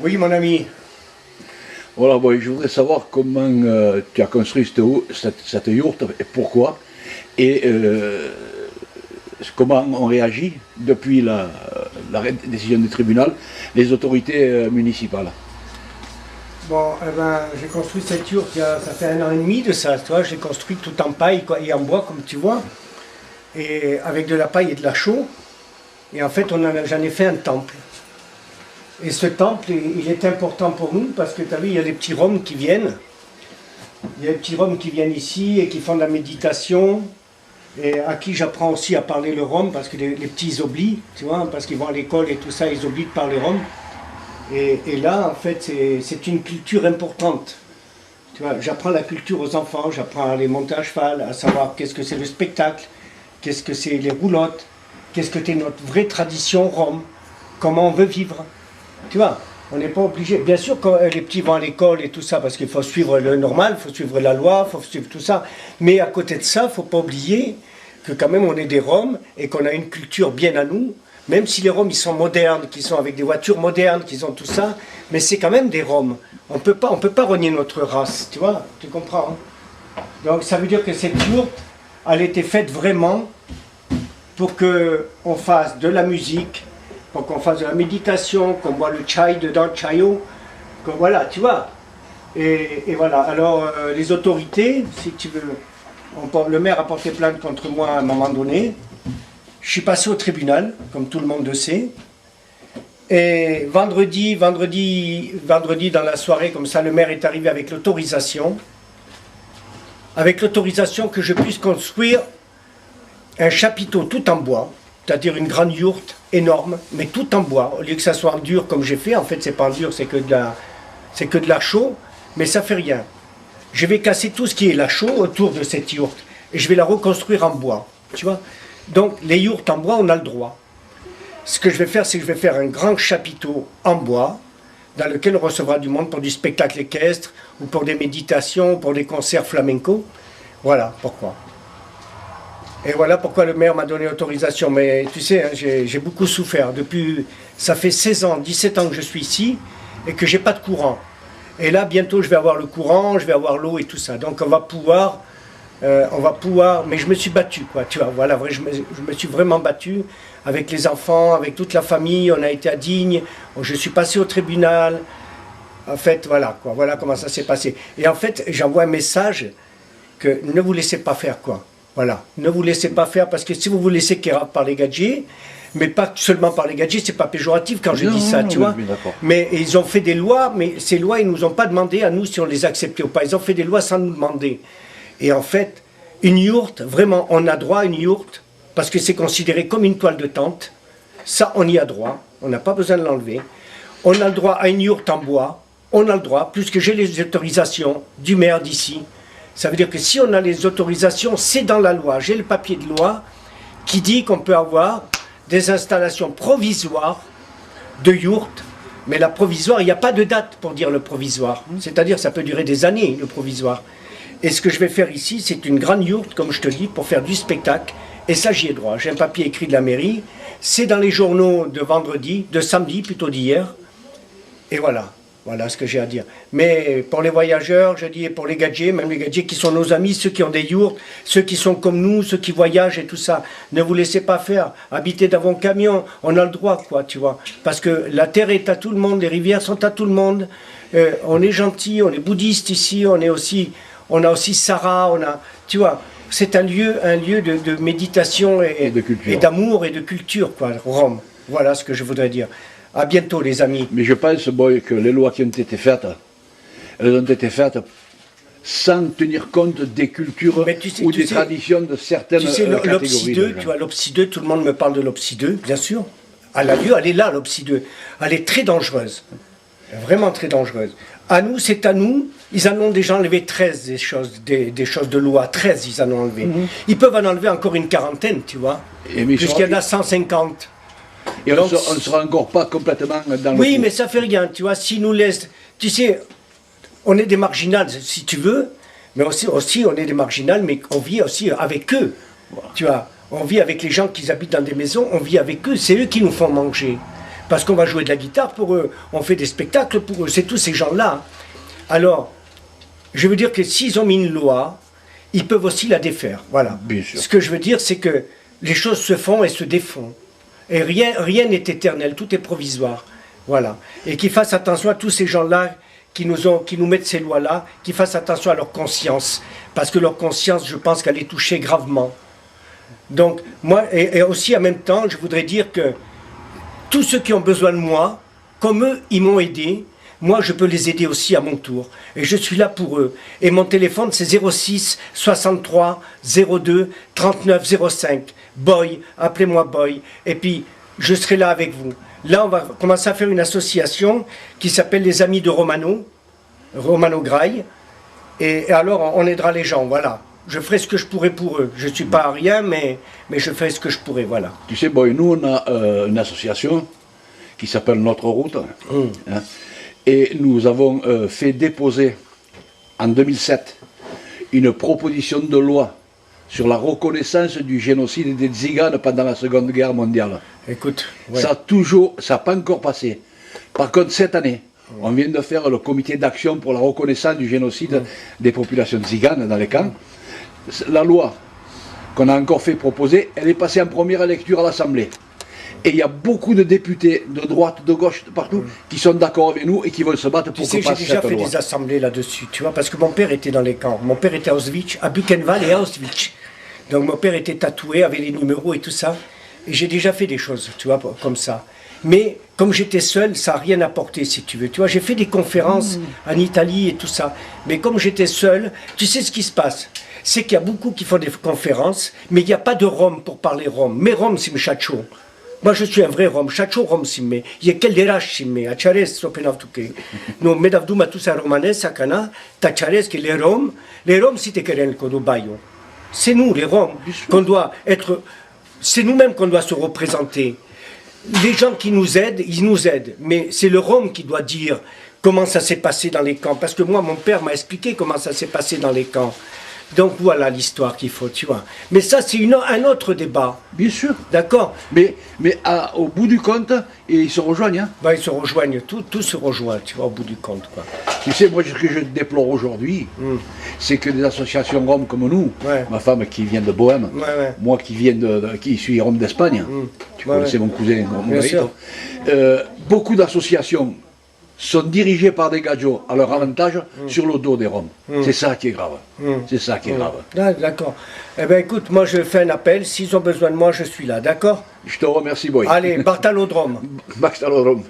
Oui, mon ami. Voilà, bon, je voudrais savoir comment tu as construit cette yourte et pourquoi, et comment ont réagi depuis la décision du tribunal les autorités municipales. Bon, eh ben, j'ai construit cette yourte ça fait 1 an et demi de ça, tu vois. J'ai construit tout en paille quoi, et en bois, comme tu vois, et avec de la paille et de la chaux. Et en fait, j'en ai fait un temple. Et ce temple, il est important pour nous parce que tu as vu, il y a les petits roms qui viennent. Il y a les petits roms qui viennent ici et qui font de la méditation. Et à qui j'apprends aussi à parler le rome parce que les petits ils oublient, tu vois, parce qu'ils vont à l'école et tout ça, ils oublient de parler rome. Et là, en fait, c'est une culture importante. Tu vois, j'apprends la culture aux enfants, j'apprends à les monter à cheval, à savoir qu'est-ce que c'est le spectacle, qu'est-ce que c'est les roulottes, qu'est-ce que c'est notre vraie tradition rome, comment on veut vivre. Tu vois, on n'est pas obligé. Bien sûr, quand les petits vont à l'école et tout ça, parce qu'il faut suivre le normal, il faut suivre la loi, il faut suivre tout ça. Mais à côté de ça, il ne faut pas oublier que quand même on est des Roms et qu'on a une culture bien à nous. Même si les Roms ils sont modernes, qu'ils sont avec des voitures modernes, qu'ils ont tout ça, mais c'est quand même des Roms. On peut pas renier notre race, tu vois, tu comprends, hein? Donc ça veut dire que cette yourte, elle a été faite vraiment pour qu'on fasse de la musique, pour qu'on fasse de la méditation, qu'on boit le chai dedans, le chayo, voilà, tu vois. Et voilà, alors les autorités, si tu veux, le maire a porté plainte contre moi à un moment donné. Je suis passé au tribunal, comme tout le monde le sait. Et vendredi dans la soirée, comme ça, le maire est arrivé avec l'autorisation. Avec l'autorisation que je puisse construire un chapiteau tout en bois, c'est-à-dire une grande yourte énorme, mais tout en bois. Au lieu que ça soit en dur comme j'ai fait, en fait c'est pas en dur, c'est que de la chaux, mais ça fait rien. Je vais casser tout ce qui est la chaux autour de cette yourte et je vais la reconstruire en bois, tu vois. Donc les yourtes en bois, on a le droit. Ce que je vais faire, c'est que je vais faire un grand chapiteau en bois dans lequel on recevra du monde pour du spectacle équestre ou pour des méditations, pour des concerts flamenco. Voilà pourquoi. Et voilà pourquoi le maire m'a donné l'autorisation. Mais tu sais, hein, j'ai beaucoup souffert. Ça fait 16 ans, 17 ans que je suis ici et que j'ai pas de courant. Et là, bientôt, je vais avoir le courant, je vais avoir l'eau et tout ça. Donc on va pouvoir, mais je me suis battu, quoi, tu vois, voilà, je me suis vraiment battu avec les enfants, avec toute la famille, on a été à Digne, je suis passé au tribunal, en fait, voilà, quoi, voilà comment ça s'est passé. Et en fait, j'envoie un message que ne vous laissez pas faire, quoi, voilà, ne vous laissez pas faire, parce que si vous vous laissez kérap par les gadgets, mais pas seulement par les gadgets, c'est pas péjoratif quand je dis ça, tu vois. Mais ils ont fait des lois, mais ces lois, ils nous ont pas demandé à nous si on les acceptait ou pas, ils ont fait des lois sans nous demander. Et en fait, une yourte, vraiment, on a droit à une yourte, parce que c'est considéré comme une toile de tente. Ça, on y a droit, on n'a pas besoin de l'enlever. On a le droit à une yourte en bois, on a le droit, puisque j'ai les autorisations du maire d'ici. Ça veut dire que si on a les autorisations, c'est dans la loi. J'ai le papier de loi qui dit qu'on peut avoir des installations provisoires de yourte, mais la provisoire, il n'y a pas de date pour dire le provisoire. C'est-à-dire ça peut durer des années, le provisoire. Et ce que je vais faire ici, c'est une grande yourte, comme je te dis, pour faire du spectacle. Et ça, j'y ai droit. J'ai un papier écrit de la mairie. C'est dans les journaux de samedi plutôt d'hier. Et voilà. Voilà ce que j'ai à dire. Mais pour les voyageurs, je dis, et pour les gadgets, même les gadgets qui sont nos amis, ceux qui ont des yourtes, ceux qui sont comme nous, ceux qui voyagent et tout ça, ne vous laissez pas faire. Habitez dans vos camions. On a le droit, quoi, tu vois. Parce que la terre est à tout le monde, les rivières sont à tout le monde. On est gentil, on est bouddhiste ici, on a aussi Sarah, tu vois, c'est un lieu de méditation et d'amour et de culture, quoi, Rome. Voilà ce que je voudrais dire. À bientôt, les amis. Mais je pense, boy, que les lois qui ont été faites, elles ont été faites sans tenir compte des cultures ou des traditions de certaines catégories. L'OPSI 2, tu vois, l'OPSI 2, tout le monde me parle de l'OPSI 2, bien sûr. Elle a lieu, elle est là, l'OPSI 2. Elle est très dangereuse. Vraiment très dangereuse. À nous, c'est à nous. Ils en ont déjà enlevé 13 des choses de loi. 13, ils en ont enlevé. Ils peuvent en enlever encore une quarantaine, tu vois. Puisqu'il y en a 150. Et donc, on ne sera encore pas complètement dans le... Oui, mais ça fait rien, tu vois. S'ils nous laissent... Tu sais, on est des marginales, si tu veux. Mais aussi on est des marginales, mais on vit aussi avec eux. Tu vois, on vit avec les gens qui habitent dans des maisons, on vit avec eux. C'est eux qui nous font manger. parce qu'on va jouer de la guitare pour eux, on fait des spectacles pour eux, c'est tous ces gens-là. Alors, je veux dire que s'ils ont mis une loi, ils peuvent aussi la défaire, voilà. Bien sûr. Ce que je veux dire, c'est que les choses se font et se défont. Et rien n'est éternel, tout est provisoire, voilà. Et qu'ils fassent attention à tous ces gens-là qui nous mettent ces lois-là, qu'ils fassent attention à leur conscience, parce que leur conscience, je pense qu'elle est touchée gravement. Donc, moi, et aussi en même temps, je voudrais dire que tous ceux qui ont besoin de moi, comme eux, ils m'ont aidé, moi, je peux les aider aussi à mon tour. Et je suis là pour eux. Et mon téléphone, c'est 06 63 02 39 05. Boy, appelez-moi Boy. Et puis, je serai là avec vous. Là, on va commencer à faire une association qui s'appelle les Amis de Romano Graille. Et alors, on aidera les gens, voilà. Je ferai ce que je pourrai pour eux. Je ne suis pas à rien, mais je ferai ce que je pourrai, voilà. Tu sais, Boy, nous, on a une association qui s'appelle Notre Route. Hein, et nous avons fait déposer, en 2007, une proposition de loi sur la reconnaissance du génocide des Tziganes pendant la Seconde Guerre mondiale. Écoute, ouais. Ça n'a pas encore passé. Par contre, cette année, on vient de faire le comité d'action pour la reconnaissance du génocide des populations tziganes dans les camps. La loi qu'on a encore fait proposer, elle est passée en première lecture à l'Assemblée. Et il y a beaucoup de députés de droite, de gauche, de partout, qui sont d'accord avec nous et qui veulent se battre pour qu'on passe cette loi. J'ai déjà fait des assemblées là-dessus, tu vois, parce que mon père était dans les camps. Mon père était à Auschwitz, à Buchenwald et à Auschwitz. Donc mon père était tatoué, avait les numéros et tout ça. Et j'ai déjà fait des choses, tu vois, comme ça. Mais comme j'étais seul, ça n'a rien apporté, si tu veux. Tu vois, j'ai fait des conférences en Italie et tout ça. Mais comme j'étais seul, tu sais ce qui se passe. C'est qu'il y a beaucoup qui font des conférences, mais il n'y a pas de Rome pour parler Rome. Mais Rome, c'est chacho. Moi, je suis un vrai Rome. Chacho Rome, c'est mais. Il y a quel dérage, c'est mais. A Chares, sopenavtuke. Nous, medavduma tous à romanes, à Cana, ta Chares, que les Roms, si te querelles, qu'on nous baillons. C'est nous, les Roms, qu'on doit être. C'est nous-mêmes qu'on doit se représenter. Les gens qui nous aident, ils nous aident. Mais c'est le Rome qui doit dire comment ça s'est passé dans les camps. Parce que moi, mon père m'a expliqué comment ça s'est passé dans les camps. Donc voilà l'histoire qu'il faut, tu vois. Mais ça, c'est un autre débat. Bien sûr. D'accord. Mais au bout du compte, ils se rejoignent. Hein. Bah, ils se rejoignent, tout se rejoint, tu vois, au bout du compte, quoi. Tu sais, moi, ce que je déplore aujourd'hui, c'est que des associations roms comme nous, ma femme qui vient de Bohème, moi qui suis rome d'Espagne, tu connaissais mon cousin, beaucoup d'associations sont dirigés par des gadgets à leur avantage sur le dos des Roms. C'est ça qui est grave. C'est ça qui est grave. Ah, d'accord. Eh bien écoute, moi je fais un appel, s'ils ont besoin de moi, je suis là, d'accord? Je te remercie, Boy. Allez, Bartalodrome. Bartalodrome.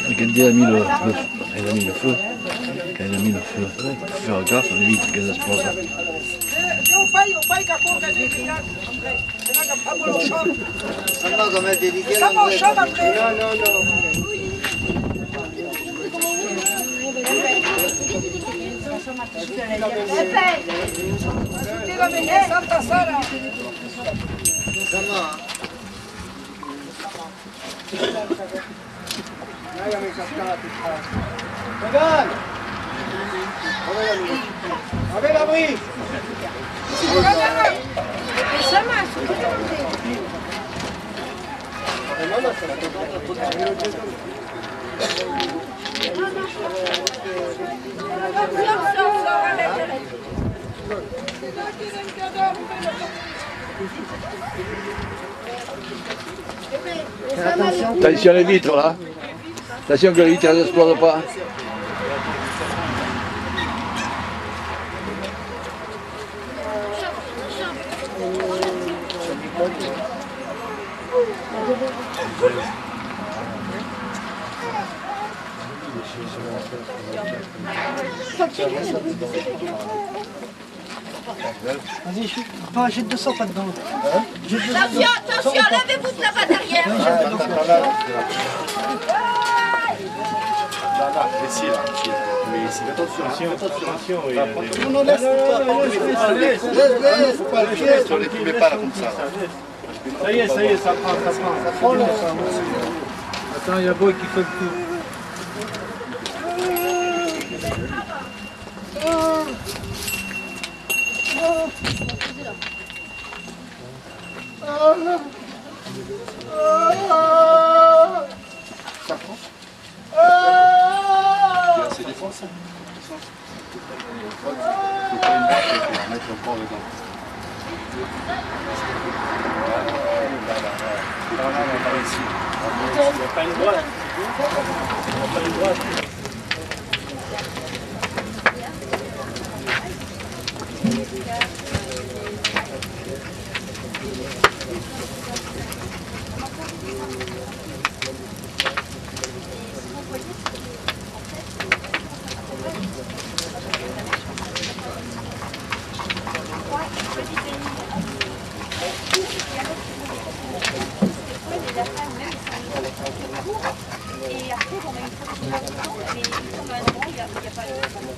Regardez, elle a mis le feu. Quand elle a mis le feu, il faut faire gaffe, vite qu'elle explose. Regarde. Avec l'abri. Attention les vitres là. Attention que les vitres n'explosent pas. Vas-y, j'ai 200 pas dedans. Attention, attention, levez-vous de là-bas derrière. Ici, là. Mais ici, attention. Non, laisse pas le pied. On ne met pas là comme ça. Ça y est, ça prend. Attends, il y a Boy qui fait le tour. Ça prend. C'est défense. Faut pas une barre, faut mettre le corps dedans. Par ici. Il n'y a pas une droite. Et après, on a une fois qu'il y a longtemps, mais comme un endroit, il n'y a pas malheureusement.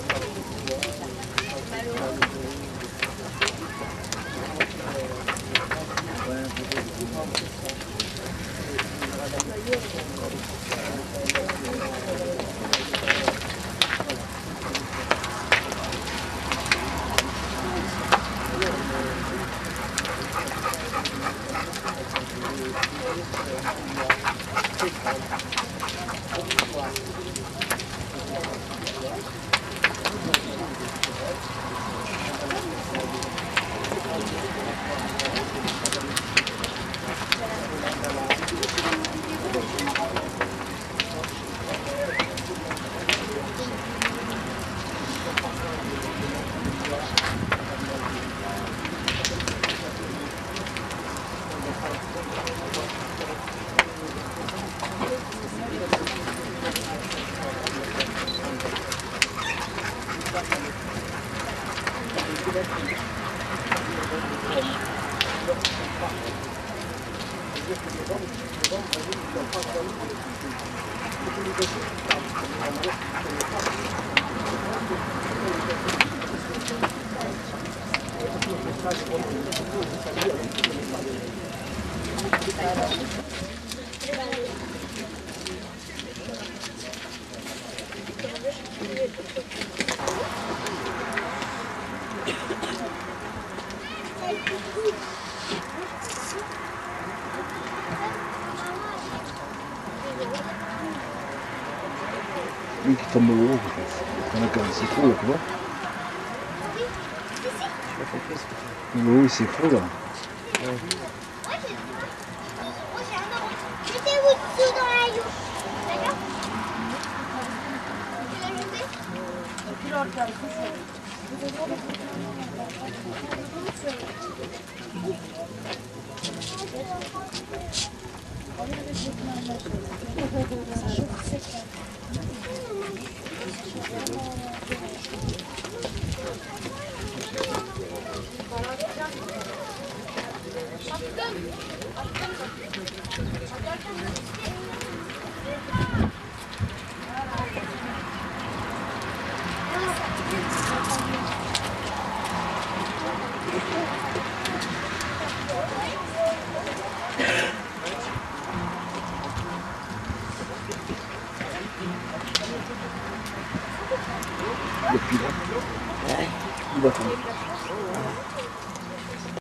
Lui qui tombe au haut, c'est trop, tu vois. Oui, c'est trop là. Mettez-vous dessous dans la joue. D'accord? Tu l'as jeté? Depuis là. Il va tomber.